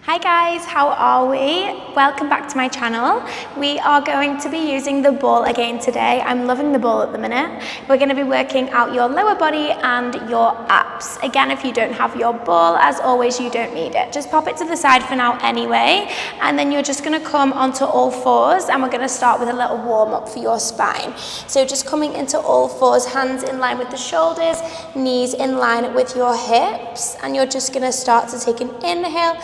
Hi guys, how are we? Welcome back to my channel. We are going to be using the ball again today. I'm loving the ball at the minute. We're going to be working out your lower body and your abs. Again, if you don't have your ball, as always, you don't need it. Just pop it to the side for now anyway, and then you're just going to come onto all fours, and we're going to start with a little warm up for your spine. So just coming into all fours, hands in line with the shoulders, knees in line with your hips, and you're just going to start to take an inhale,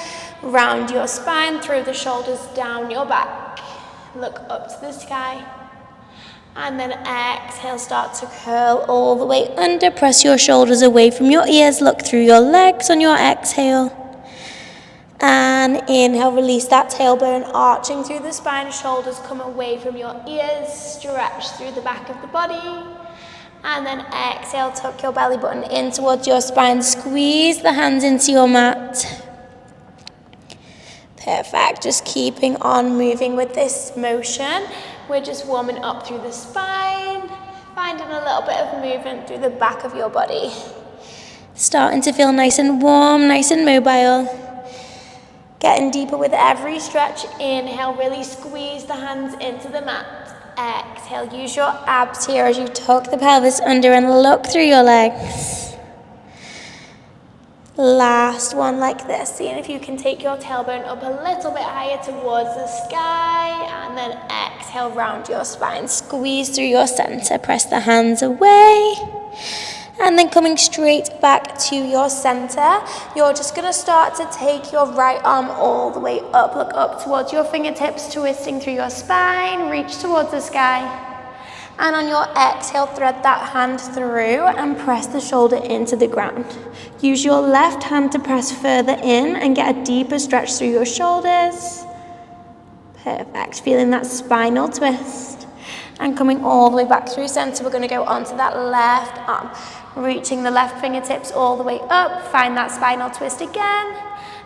round your spine, throw the shoulders down your back, look up to the sky, and then exhale, start to curl all the way under, press your shoulders away from your ears, look through your legs on your exhale, and inhale, release that tailbone, arching through the spine, shoulders come away from your ears, stretch through the back of the body, and then exhale, tuck your belly button in towards your spine, squeeze the hands into your mat. Perfect, just keeping on moving with this motion. We're just warming up through the spine, finding a little bit of movement through the back of your body. Starting to feel nice and warm, nice and mobile. Getting deeper with every stretch. Inhale, really squeeze the hands into the mat. Exhale, use your abs here as you tuck the pelvis under and look through your legs. Last one like this, seeing if you can take your tailbone up a little bit higher towards the sky, and then exhale, round your spine, squeeze through your center, press the hands away, and then coming straight back to your center, you're just going to start to take your right arm all the way up, look up towards your fingertips, twisting through your spine, reach towards the sky. And on your exhale, thread that hand through and press the shoulder into the ground. Use your left hand to press further in and get a deeper stretch through your shoulders. Perfect. Feeling that spinal twist. And coming all the way back through center, we're going to go onto that left arm. Reaching the left fingertips all the way up. Find that spinal twist again.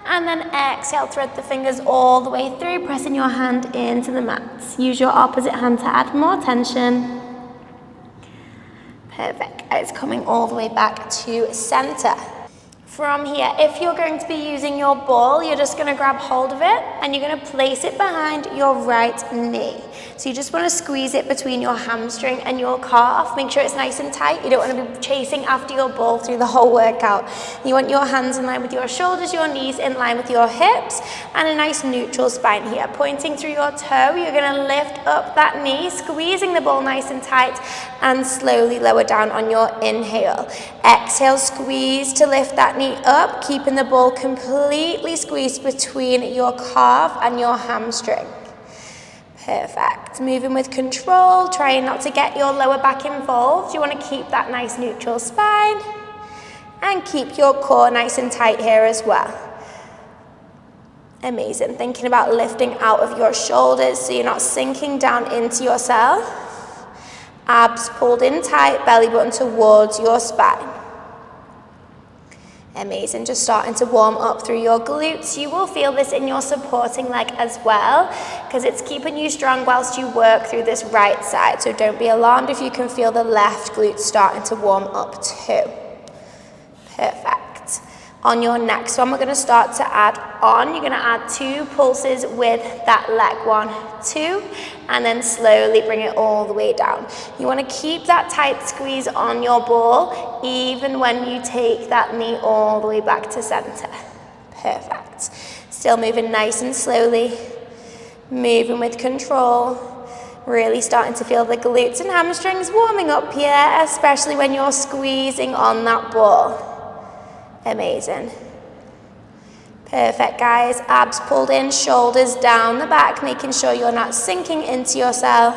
And then exhale, thread the fingers all the way through, pressing your hand into the mat. Use your opposite hand to add more tension. Perfect. It's coming all the way back to center. From here, if you're going to be using your ball, you're just going to grab hold of it and you're going to place it behind your right knee. So you just want to squeeze it between your hamstring and your calf. Make sure it's nice and tight. You don't want to be chasing after your ball through the whole workout. You want your hands in line with your shoulders, your knees in line with your hips, and a nice neutral spine here. Pointing through your toe, you're going to lift up that knee, squeezing the ball nice and tight, and slowly lower down on your inhale. Exhale, squeeze to lift that knee up, keeping the ball completely squeezed between your calf and your hamstring. Perfect. Moving with control, trying not to get your lower back involved. You want to keep that nice neutral spine and keep your core nice and tight here as well. Amazing. Thinking about lifting out of your shoulders so you're not sinking down into yourself. Abs pulled in tight, belly button towards your spine. Amazing, just starting to warm up through your glutes. You will feel this in your supporting leg as well, because it's keeping you strong whilst you work through this right side. So don't be alarmed if you can feel the left glute starting to warm up too. Perfect. On your next one, we're going to start to add on. You're going to add 2 pulses with that leg. 1, 2, and then slowly bring it all the way down. You want to keep that tight squeeze on your ball, even when you take that knee all the way back to center. Perfect. Still moving nice and slowly, moving with control. Really starting to feel the glutes and hamstrings warming up here, especially when you're squeezing on that ball. Amazing. Perfect, guys. Abs pulled in, shoulders down the back, making sure you're not sinking into yourself.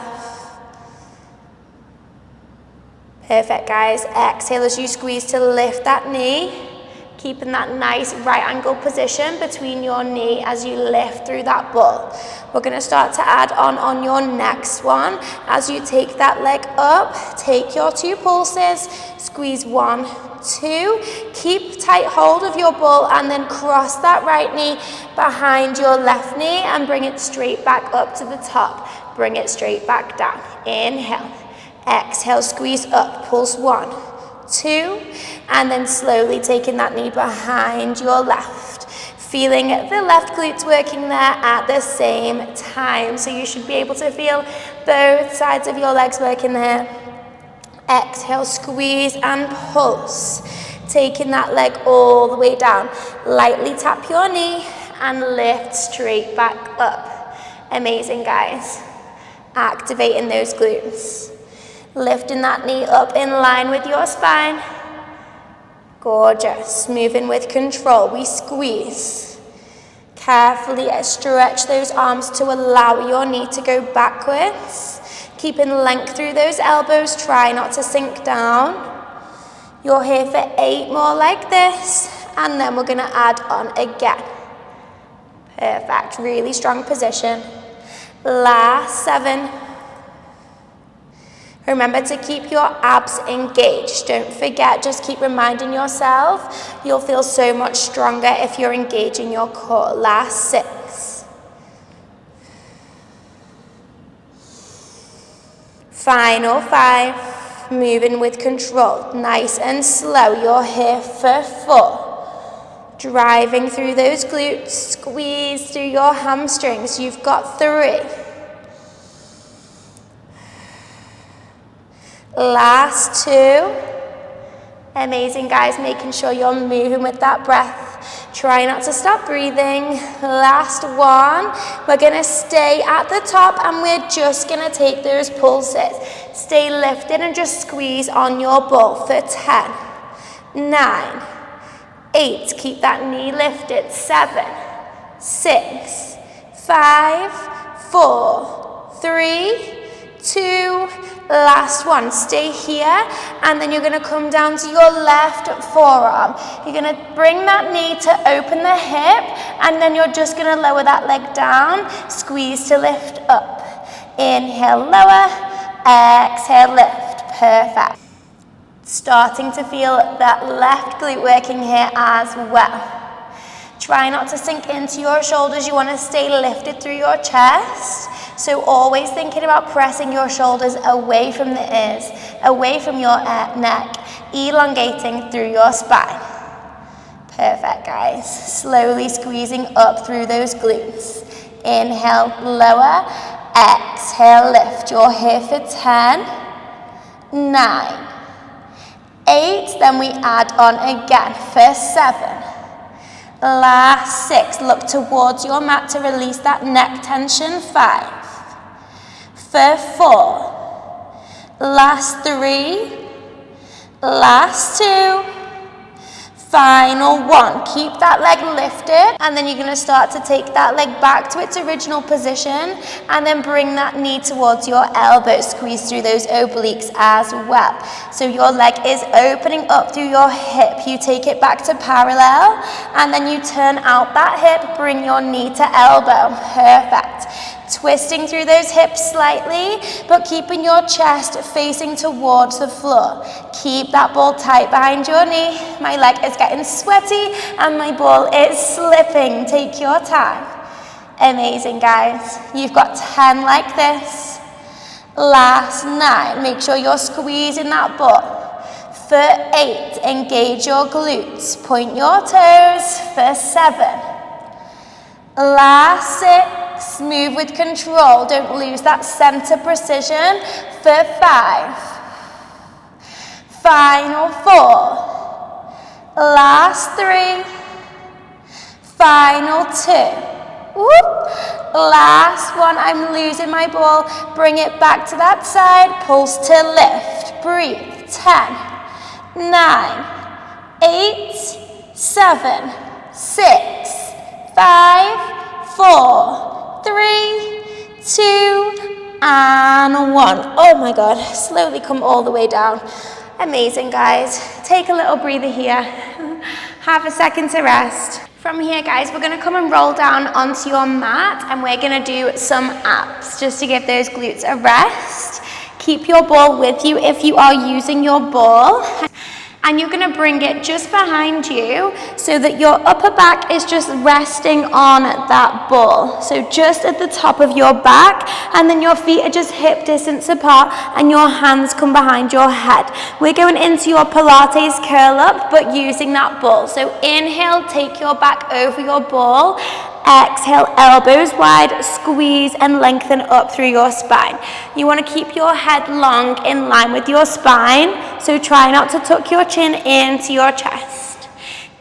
Perfect, guys. Exhale as you squeeze to lift that knee, keeping that nice right angle position between your knee as you lift through that ball. We're going to start to add on your next one. As you take that leg up, take your 2 pulses, squeeze 1, 2, keep tight hold of your ball, and then cross that right knee behind your left knee and bring it straight back up to the top. Bring it straight back down. Inhale. Exhale, squeeze up. Pulse 1, 2, and then slowly taking that knee behind your left. Feeling the left glutes working there at the same time. So you should be able to feel both sides of your legs working there. Exhale, squeeze and pulse. Taking that leg all the way down. Lightly tap your knee and lift straight back up. Amazing, guys. Activating those glutes. Lifting that knee up in line with your spine. Gorgeous. Moving with control. We squeeze. Carefully stretch those arms to allow your knee to go backwards. Keeping length through those elbows. Try not to sink down. You're here for 8 more like this. And then we're going to add on again. Perfect. Really strong position. Last 7. Remember to keep your abs engaged. Don't forget, just keep reminding yourself. You'll feel so much stronger if you're engaging your core. Last 6. Final 5. Moving with control. Nice and slow. You're here for 4. Driving through those glutes. Squeeze through your hamstrings. You've got 3. Last 2. Amazing, guys. Making sure you're moving with that breath. Try not to stop breathing. Last 1. We're going to stay at the top and we're just going to take those pulses. Stay lifted and just squeeze on your ball for 10, 9, 8. Keep that knee lifted. 7, 6, 5, 4, 3, 2. Last 1. Stay here, and then you're going to come down to your left forearm. You're going to bring that knee to open the hip, and then you're just going to lower that leg down. Squeeze to lift up. Inhale, lower. Exhale, lift. Perfect. Starting to feel that left glute working here as well. Try not to sink into your shoulders. You want to stay lifted through your chest. So always thinking about pressing your shoulders away from the ears, away from your neck, elongating through your spine. Perfect, guys. Slowly squeezing up through those glutes. Inhale, lower. Exhale, lift. You're here for 10, 9, 8. Then we add on again for 7. Last 6. Look towards your mat to release that neck tension. 5. For 4. Last 3. Last 2. Final 1. Keep that leg lifted, and then you're going to start to take that leg back to its original position, and then bring that knee towards your elbow. Squeeze through those obliques as well. So your leg is opening up through your hip. You take it back to parallel, and then you turn out that hip, bring your knee to elbow. Perfect. Twisting through those hips slightly, but keeping your chest facing towards the floor. Keep that ball tight behind your knee. My leg is getting sweaty and my ball is slipping. Take your time. Amazing, guys. You've got 10 like this. Last 9. Make sure you're squeezing that ball. For 8. Engage your glutes. Point your toes. For 7. Last 6. Move with control. Don't lose that center precision. For 5. Final 4. Last 3. Final 2. Whoop. Last 1. I'm losing my ball. Bring it back to that side. Pulse to lift. Breathe. 10, 9, 8, 7, 6, 5, 4, 3, 2, and 1. Oh my God, slowly come all the way down. Amazing, guys. Take a little breather here. Have a second to rest. From here, guys, we're going to come and roll down onto your mat, and we're going to do some abs just to give those glutes a rest. Keep your ball with you if you are using your ball. And you're going to bring it just behind you so that your upper back is just resting on that ball. So just at the top of your back, and then your feet are just hip distance apart and your hands come behind your head. We're going into your Pilates curl up, but using that ball. So inhale, take your back over your ball. Exhale, elbows wide, squeeze and lengthen up through your spine. You want to keep your head long in line with your spine, so try not to tuck your chin into your chest.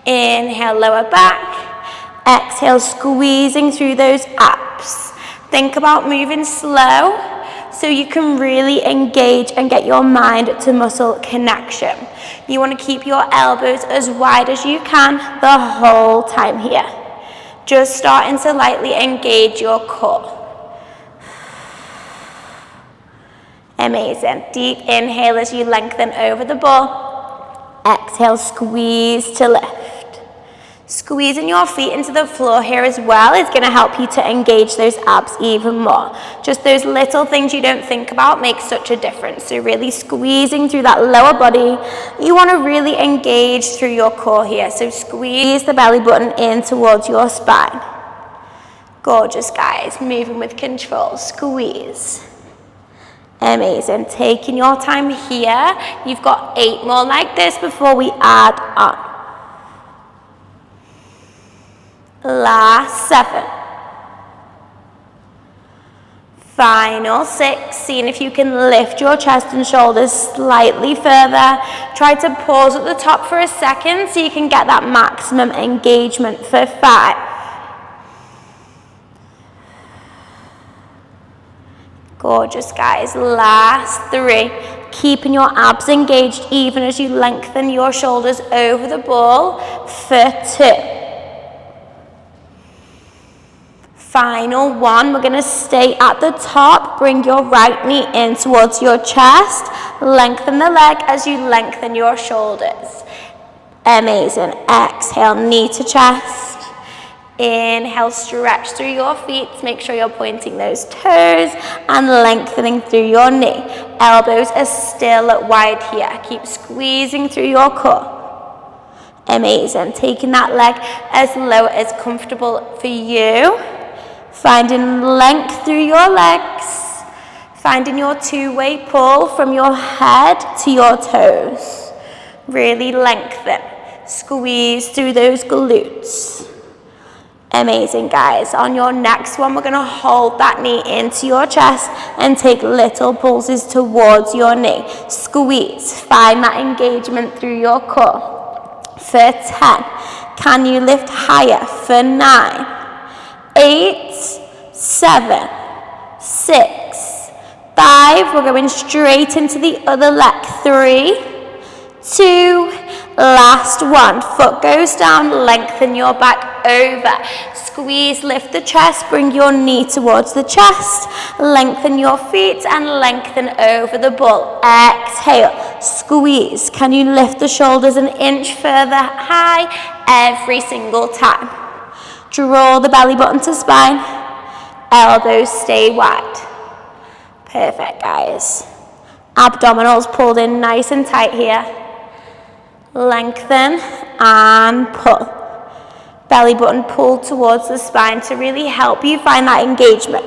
Inhale, lower back. Exhale, squeezing through those abs. Think about moving slow so you can really engage and get your mind to muscle connection. You want to keep your elbows as wide as you can the whole time here. Just starting to lightly engage your core. Amazing. Deep inhale as you lengthen over the ball. Exhale, squeeze to lift. Squeezing your feet into the floor here as well is going to help you to engage those abs even more. Just those little things you don't think about make such a difference. So really squeezing through that lower body. You want to really engage through your core here. So squeeze the belly button in towards your spine. Gorgeous, guys. Moving with control. Squeeze. Amazing. Taking your time here. You've got 8 more like this before we add on. Last 7. Final 6. Seeing if you can lift your chest and shoulders slightly further. Try to pause at the top for a second so you can get that maximum engagement for 5. Gorgeous, guys. Last 3. Keeping your abs engaged even as you lengthen your shoulders over the ball for 2. Final 1, we're going to stay at the top, bring your right knee in towards your chest, lengthen the leg as you lengthen your shoulders. Amazing. Exhale, knee to chest. Inhale, stretch through your feet, make sure you're pointing those toes and lengthening through your knee. Elbows are still wide here, keep squeezing through your core. Amazing. Taking that leg as low as comfortable for you. Finding length through your legs, finding your 2-way pull from your head to your toes. Really lengthen, squeeze through those glutes. Amazing, guys. On your next one, we're going to hold that knee into your chest and take little pulses towards your knee. Squeeze, find that engagement through your core. For 10, can you lift higher? For 9. 8, 7, 6, 5. We're going straight into the other leg. 3, 2, last 1. Foot goes down, lengthen your back over. Squeeze, lift the chest, bring your knee towards the chest. Lengthen your feet and lengthen over the ball. Exhale, squeeze. Can you lift the shoulders an inch further high every single time? Draw the belly button to spine. Elbows stay wide. Perfect, guys. Abdominals pulled in nice and tight here. Lengthen and pull. Belly button pulled towards the spine to really help you find that engagement.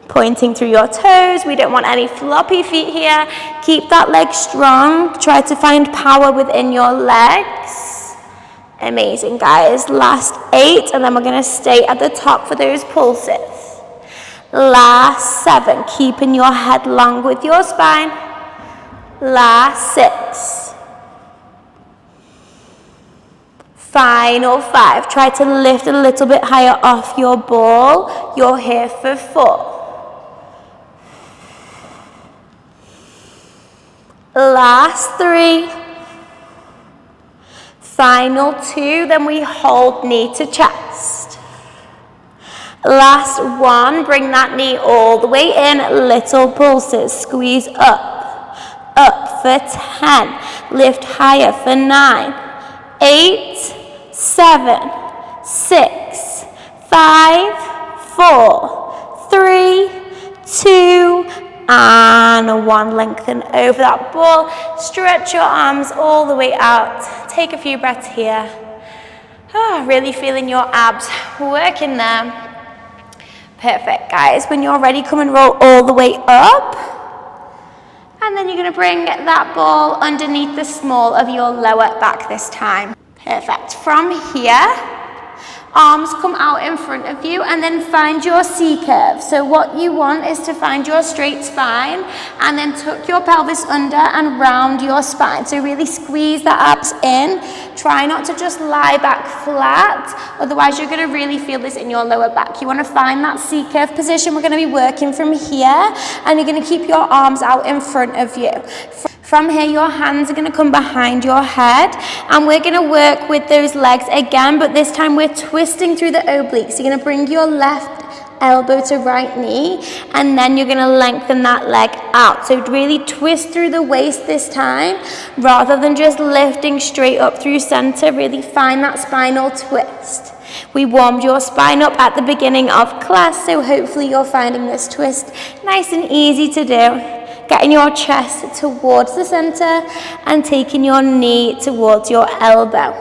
Pointing through your toes. We don't want any floppy feet here. Keep that leg strong. Try to find power within your legs. Amazing, guys. Last 8, and then we're going to stay at the top for those pulses. Last 7, keeping your head long with your spine. Last 6. Final 5. Try to lift a little bit higher off your ball. You're here for 4. Last 3. Final 2, then we hold knee to chest. Last 1, bring that knee all the way in, little pulses, squeeze up, up for 10, lift higher for 9, 8, 7, 6, 5, 4, 3, 2, and 1. Lengthen over that ball. Stretch your arms all the way out. Take a few breaths here. Really feeling your abs working there. Perfect, guys. When you're ready, come and roll all the way up. And then you're going to bring that ball underneath the small of your lower back this time. Perfect. From here, arms come out in front of you and then find your C curve. So what you want is to find your straight spine and then tuck your pelvis under and round your spine. So really squeeze the abs in. Try not to just lie back flat, otherwise you're going to really feel this in your lower back. You want to find that C curve position. We're going to be working from here and you're going to keep your arms out in front of you. From here, your hands are going to come behind your head and we're going to work with those legs again, but this time we're twisting through the obliques. You're going to bring your left elbow to right knee and then you're going to lengthen that leg out. So really twist through the waist this time rather than just lifting straight up through center. Really find that spinal twist. We warmed your spine up at the beginning of class, so hopefully you're finding this twist nice and easy to do. Getting your chest towards the center and taking your knee towards your elbow.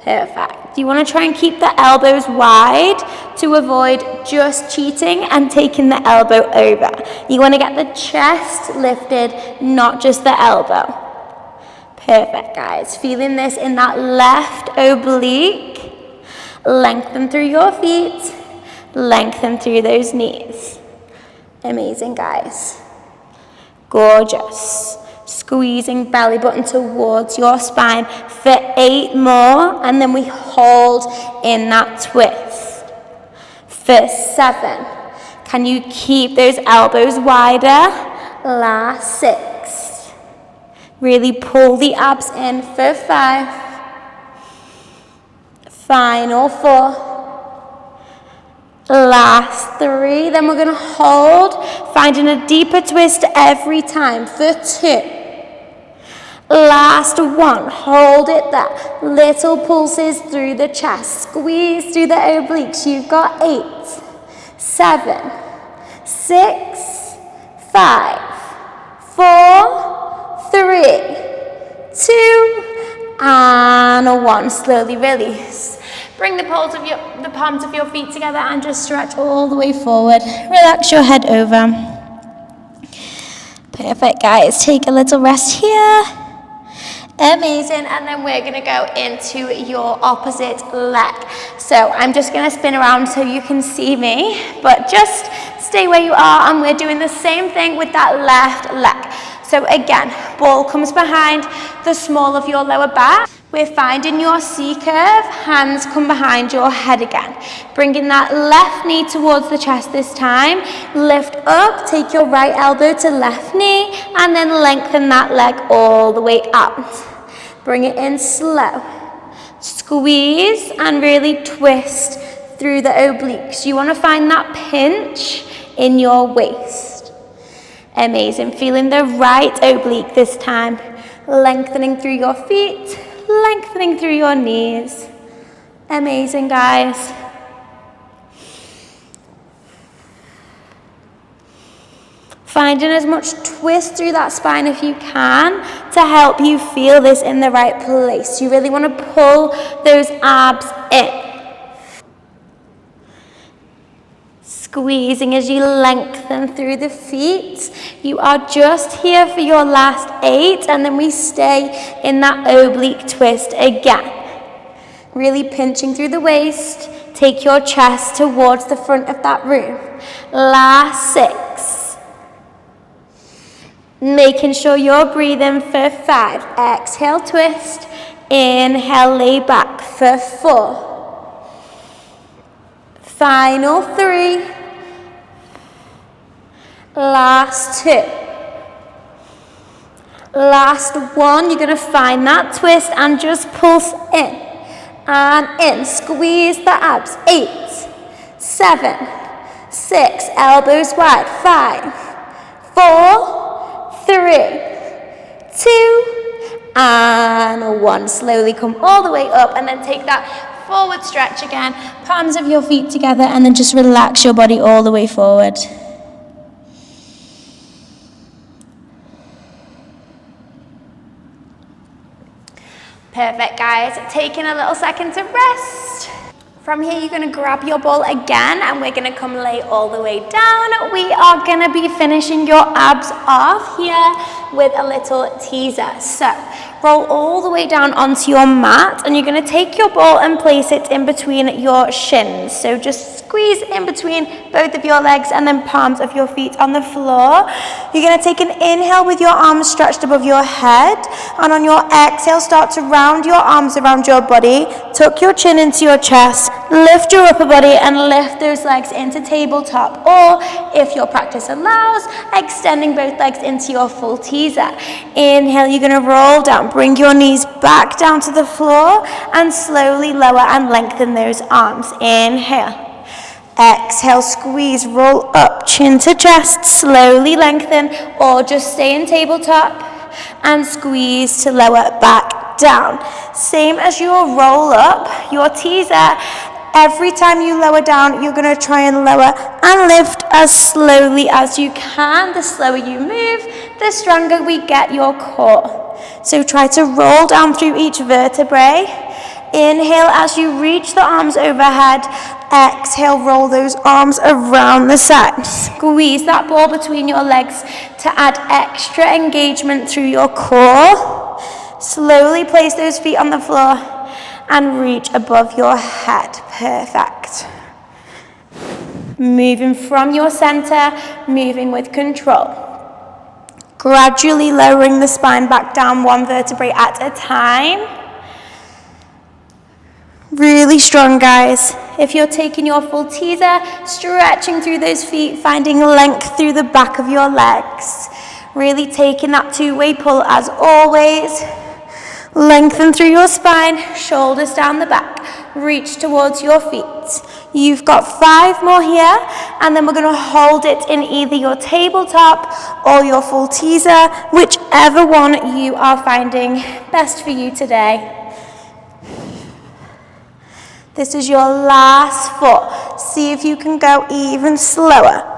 Perfect. You want to try and keep the elbows wide to avoid just cheating and taking the elbow over. You want to get the chest lifted, not just the elbow. Perfect, guys. Feeling this in that left oblique. Lengthen through your feet. Lengthen through those knees. Amazing, guys. Gorgeous. Squeezing belly button towards your spine for 8 more, and then we hold in that twist. For 7. Can you keep those elbows wider? Last 6. Really pull the abs in for 5. Final 4. Last 3, then we're going to hold, finding a deeper twist every time for 2. Last 1, hold it there. Little pulses through the chest, squeeze through the obliques. You've got 8, 7, 6, 5, 4, 3, 2, and 1. Slowly release. Bring the palms of your feet together and just stretch all the way forward. Relax your head over. Perfect, guys. Take a little rest here. Amazing. And then we're going to go into your opposite leg. So I'm just going to spin around so you can see me, but just stay where you are, and we're doing the same thing with that left leg. So again, ball comes behind the small of your lower back. We're finding your C curve, hands come behind your head again. Bringing that left knee towards the chest this time. Lift up, take your right elbow to left knee, and then lengthen that leg all the way out. Bring it in slow. Squeeze and really twist through the obliques. You want to find that pinch in your waist. Amazing. Feeling the right oblique this time. Lengthening through your feet. Lengthening through your knees. Amazing, guys. Finding as much twist through that spine if you can to help you feel this in the right place. You really want to pull those abs in. Squeezing as you lengthen through the feet. You are just here for your last 8, and then we stay in that oblique twist again. Really pinching through the waist. Take your chest towards the front of that room. Last 6. Making sure you're breathing for 5. Exhale, twist. Inhale, lay back for 4. Final 3. Last 2. Last 1. You're going to find that twist and just pulse in and in. Squeeze the abs. 8, 7, 6. Elbows wide. 5, 4, 3, 2, and 1. Slowly come all the way up and then take that forward stretch again. Palms of your feet together and then just relax your body all the way forward. Perfect, guys. Taking a little second to rest. From here, you're gonna grab your ball again and we're gonna come lay all the way down. We are gonna be finishing your abs off here with a little teaser. So roll all the way down onto your mat and you're gonna take your ball and place it in between your shins. So just squeeze in between both of your legs and then palms of your feet on the floor. You're gonna take an inhale with your arms stretched above your head, and on your exhale, start to round your arms around your body, tuck your chin into your chest, lift your upper body and lift those legs into tabletop, or if your practice allows, extending both legs into your full teaser. Inhale, you're gonna roll down, bring your knees back down to the floor and slowly lower and lengthen those arms. Inhale. Exhale, squeeze, roll up, chin to chest, slowly lengthen, or just stay in tabletop and squeeze to lower back down. Same as your roll up, your teaser, every time you lower down, you're gonna try and lower and lift as slowly as you can. The slower you move, the stronger we get your core. So try to roll down through each vertebrae. Inhale as you reach the arms overhead. Exhale, roll those arms around the sides. Squeeze that ball between your legs to add extra engagement through your core. Slowly place those feet on the floor and reach above your head. Perfect. Moving from your center, moving with control. Gradually lowering the spine back down one vertebrae at a time. Really strong, guys. If you're taking your full teaser, stretching through those feet, finding length through the back of your legs. Really taking that two-way pull as always. Lengthen through your spine, shoulders down the back. Reach towards your feet. You've got 5 more here, and then we're going to hold it in either your tabletop or your full teaser, whichever one you are finding best for you today. This is your last 4. See if you can go even slower.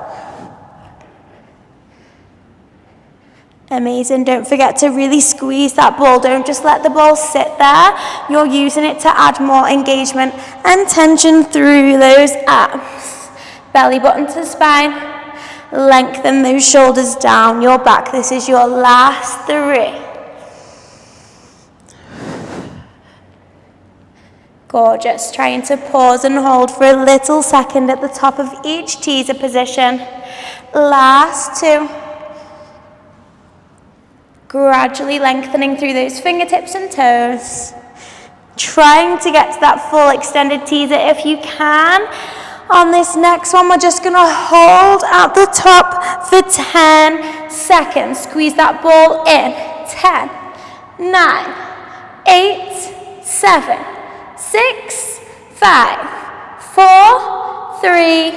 Amazing. Don't forget to really squeeze that ball. Don't just let the ball sit there. You're using it to add more engagement and tension through those abs. Belly button to spine. Lengthen those shoulders down your back. This is your last 3. Gorgeous. Trying to pause and hold for a little second at the top of each teaser position. Last 2. Gradually lengthening through those fingertips and toes. Trying to get to that full extended teaser if you can. On this next one, we're just going to hold at the top for 10 seconds. Squeeze that ball in. 10, 9, 8, 7, 6, 5, 4, 3,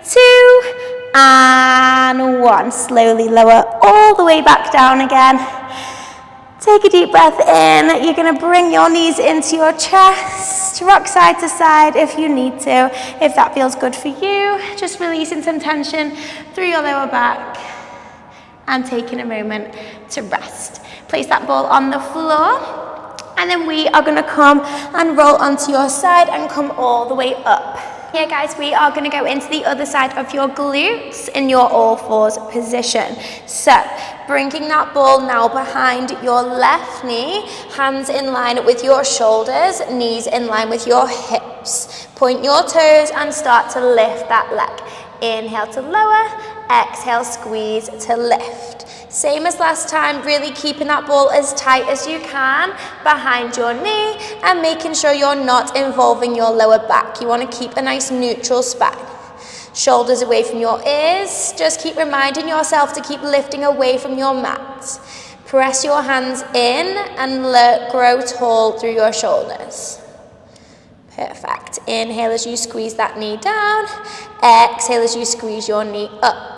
2, and 1. Slowly lower all the way back down again. Take a deep breath in. You're going to bring your knees into your chest. Rock side to side if you need to. If that feels good for you, just releasing some tension through your lower back and taking a moment to rest. Place that ball on the floor. And then we are going to come and roll onto your side and come all the way up. Here, guys, we are going to go into the other side of your glutes in your all fours position. So, bringing that ball now behind your left knee, hands in line with your shoulders, knees in line with your hips. Point your toes and start to lift that leg. Inhale to lower, exhale, squeeze to lift. Same as last time, really keeping that ball as tight as you can behind your knee and making sure you're not involving your lower back. You want to keep a nice neutral spine. Shoulders away from your ears. Just keep reminding yourself to keep lifting away from your mat. Press your hands in and grow tall through your shoulders. Perfect. Inhale as you squeeze that knee down. Exhale as you squeeze your knee up.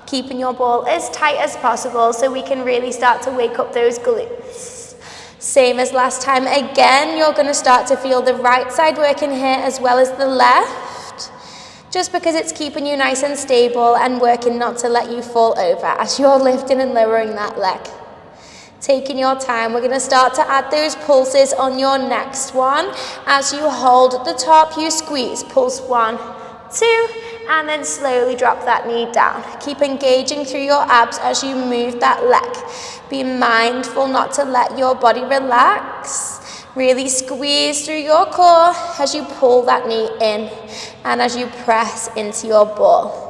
Keeping your ball as tight as possible so we can really start to wake up those glutes. Same as last time. Again, you're going to start to feel the right side working here as well as the left, just because it's keeping you nice and stable and working not to let you fall over as you're lifting and lowering that leg. Taking your time, we're going to start to add those pulses on your next one. As you hold at the top, you squeeze. Pulse 1, 2, and then slowly drop that knee down. Keep engaging through your abs as you move that leg. Be mindful not to let your body relax. Really squeeze through your core as you pull that knee in and as you press into your ball.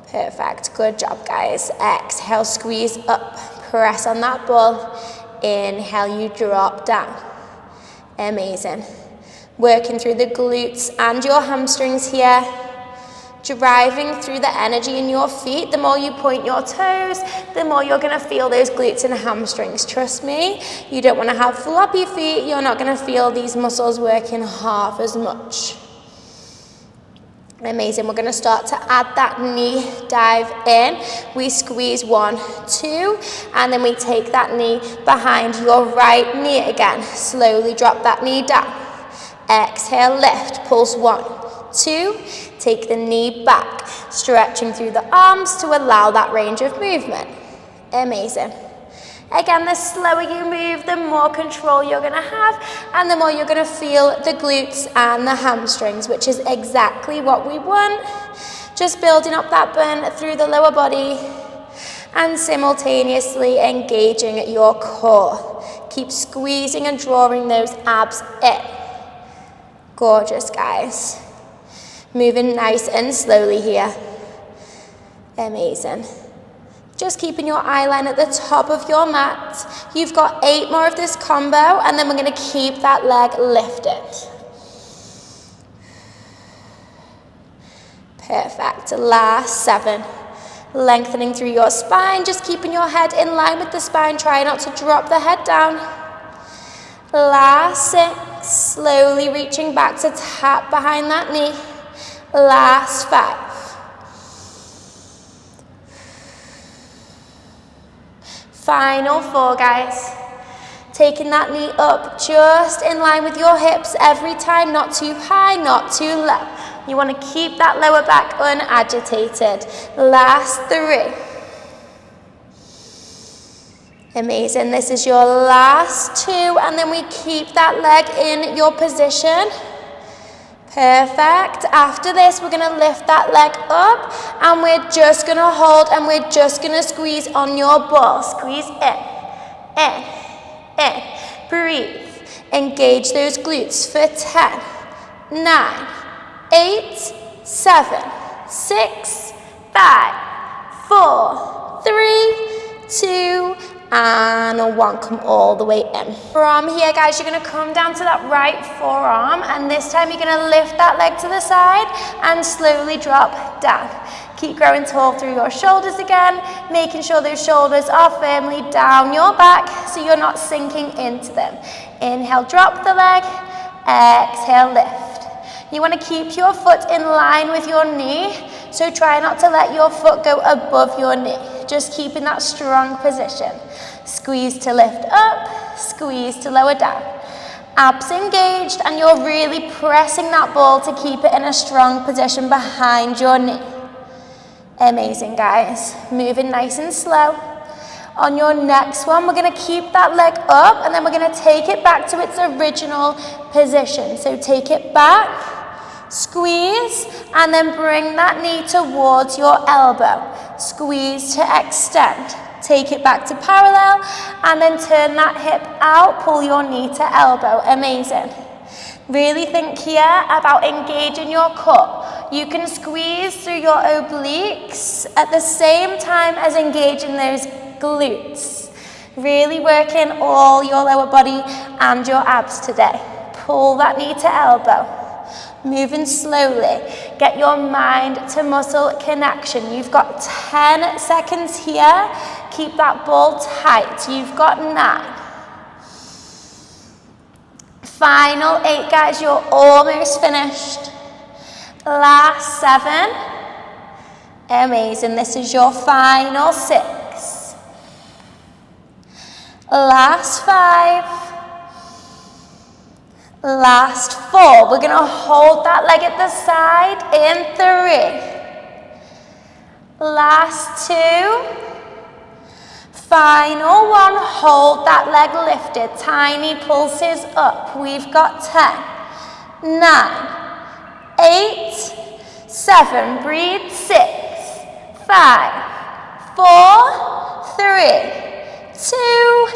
Perfect. Good job, guys. Exhale, squeeze up. Press on that ball. Inhale, you drop down. Amazing. Working through the glutes and your hamstrings here. Driving through the energy in your feet. The more you point your toes, the more you're going to feel those glutes and hamstrings. Trust me, you don't want to have floppy feet. You're not going to feel these muscles working half as much. Amazing. We're going to start to add that knee dive in. We squeeze 1, 2, and then we take that knee behind your right knee again. Slowly drop that knee down. Exhale, lift. Pulse 1, 2. Take the knee back, stretching through the arms to allow that range of movement. Amazing. Again, the slower you move, the more control you're going to have, and the more you're going to feel the glutes and the hamstrings, which is exactly what we want. Just building up that burn through the lower body and simultaneously engaging at your core. Keep squeezing and drawing those abs in. Gorgeous, guys. Moving nice and slowly here. Amazing. Just keeping your eye line at the top of your mat. You've got 8 more of this combo, and then we're going to keep that leg lifted. Perfect. Last 7. Lengthening through your spine, just keeping your head in line with the spine. Try not to drop the head down. Last 6. Slowly reaching back to tap behind that knee. Last 5. Final 4, guys. Taking that knee up just in line with your hips every time, not too high, not too low. You want to keep that lower back unagitated. Last 3. Amazing. This is your last 2, and then we keep that leg in your position. Perfect. After this, we're going to lift that leg up, and we're just going to hold, and we're just going to squeeze on your ball. Squeeze in. Breathe. Engage those glutes for 10, 9, 8, 7, 6, 5, 4, 3, 2, and 1. Come all the way in. From here, guys, you're going to come down to that right forearm, and this time you're going to lift that leg to the side and slowly drop down. Keep growing tall through your shoulders again, making sure those shoulders are firmly down your back so you're not sinking into them. Inhale, drop the leg. Exhale, lift. You want to keep your foot in line with your knee, so try not to let your foot go above your knee. Just keeping that strong position. Squeeze to lift up, squeeze to lower down. Abs engaged, and you're really pressing that ball to keep it in a strong position behind your knee. Amazing, guys. Moving nice and slow. On your next one, we're going to keep that leg up, and then we're going to take it back to its original position. So take it back, squeeze, and then bring that knee towards your elbow. Squeeze to extend. Take it back to parallel, and then turn that hip out, pull your knee to elbow. Amazing. Really think here about engaging your core. You can squeeze through your obliques at the same time as engaging those glutes. Really working all your lower body and your abs today. Pull that knee to elbow. Moving slowly. Get your mind to muscle connection. You've got 10 seconds here. Keep that ball tight. You've got 9. Final 8, guys. You're almost finished. Last 7. Amazing. This is your final 6. Last 5. Last 4. We're going to hold that leg at the side in 3. Last 2. Final one, hold that leg lifted, tiny pulses up. We've got 10, 9, 8, 7, breathe, 6, 5, 4, 3, 2,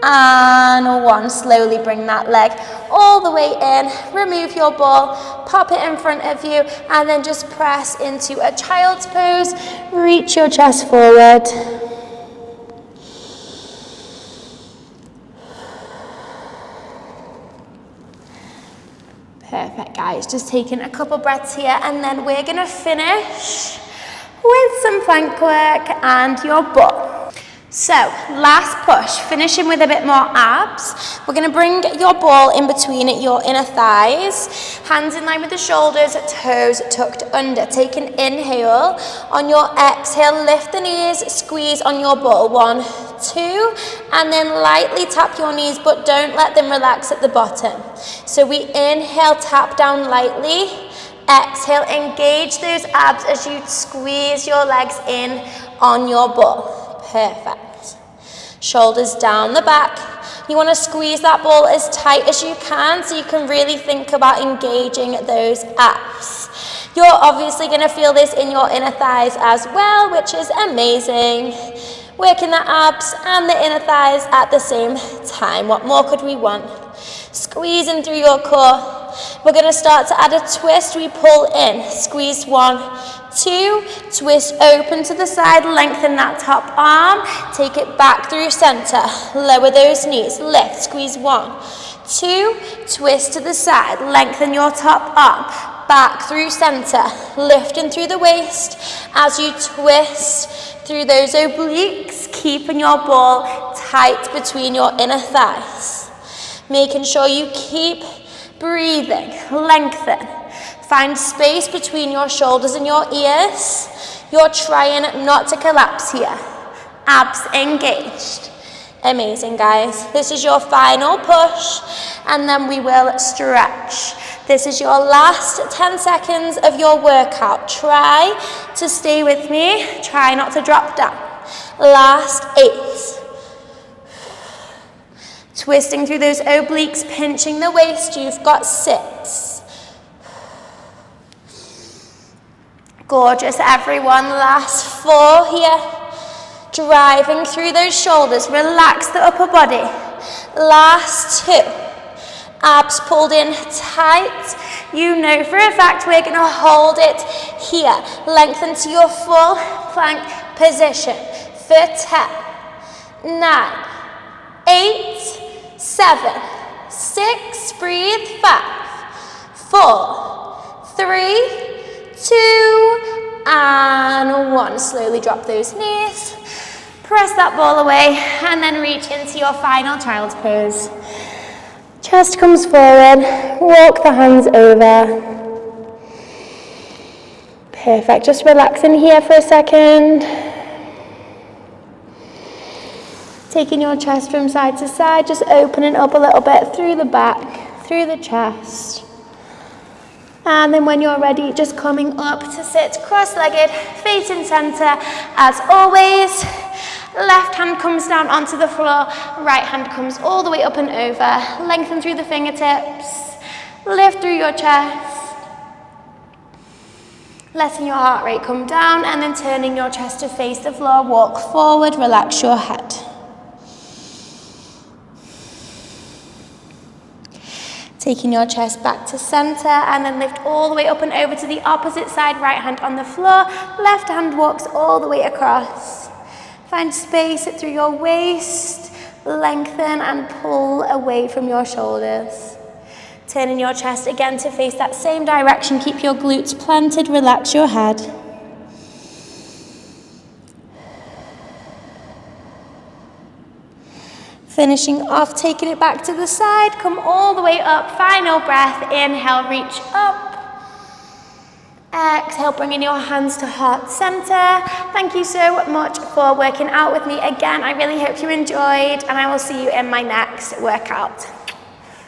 and 1. Slowly bring that leg all the way in, remove your ball, pop it in front of you, and then just press into a child's pose. Reach your chest forward. Perfect, guys. Just taking a couple breaths here, and then we're gonna finish with some plank work and your butt. So, last push, finishing with a bit more abs. We're gonna bring your ball in between your inner thighs, hands in line with the shoulders, toes tucked under. Take an inhale. On your exhale, lift the knees, squeeze on your ball. 1, 2, and then lightly tap your knees, but don't let them relax at the bottom. So we inhale, tap down lightly. Exhale, engage those abs as you squeeze your legs in on your ball. Perfect. Shoulders down the back. You want to squeeze that ball as tight as you can so you can really think about engaging those abs. You're obviously going to feel this in your inner thighs as well, which is amazing. Working the abs and the inner thighs at the same time. What more could we want? Squeezing through your core. We're going to start to add a twist. We pull in, squeeze 1, 2, twist open to the side, lengthen that top arm, take it back through center, lower those knees, lift, squeeze 1, 2, twist to the side, lengthen your top arm, back through center, lifting through the waist as you twist through those obliques, keeping your ball tight between your inner thighs. Making sure you keep breathing, lengthen. Find space between your shoulders and your ears. You're trying not to collapse here. Abs engaged. Amazing, guys. This is your final push, and then we will stretch. This is your last 10 seconds of your workout. Try to stay with me. Try not to drop down. Last 8. Twisting through those obliques, pinching the waist. You've got 6. Gorgeous, everyone. Last 4 here. Driving through those shoulders. Relax the upper body. Last 2. Abs pulled in tight. You know for a fact we're going to hold it here. Lengthen to your full plank position for 10, 9, 8, 7, 6, breathe, 5, 4, 3, 2, and 1. Slowly drop those knees. Press that ball away and then reach into your final child's pose. Chest comes forward, walk the hands over. Perfect, just relax in here for a second. Taking your chest from side to side, just opening up a little bit through the back, through the chest. And then when you're ready, just coming up to sit cross-legged, facing center. As always, left hand comes down onto the floor, right hand comes all the way up and over. Lengthen through the fingertips, lift through your chest. Letting your heart rate come down and then turning your chest to face the floor. Walk forward, relax your head. Taking your chest back to center and then lift all the way up and over to the opposite side. Right hand on the floor, left hand walks all the way across. Find space through your waist, lengthen and pull away from your shoulders. Turning your chest again to face that same direction. Keep your glutes planted, relax your head. Finishing off, taking it back to the side, come all the way up, final breath, inhale, reach up. Exhale, bringing your hands to heart center. Thank you so much for working out with me again. I really hope you enjoyed, and I will see you in my next workout.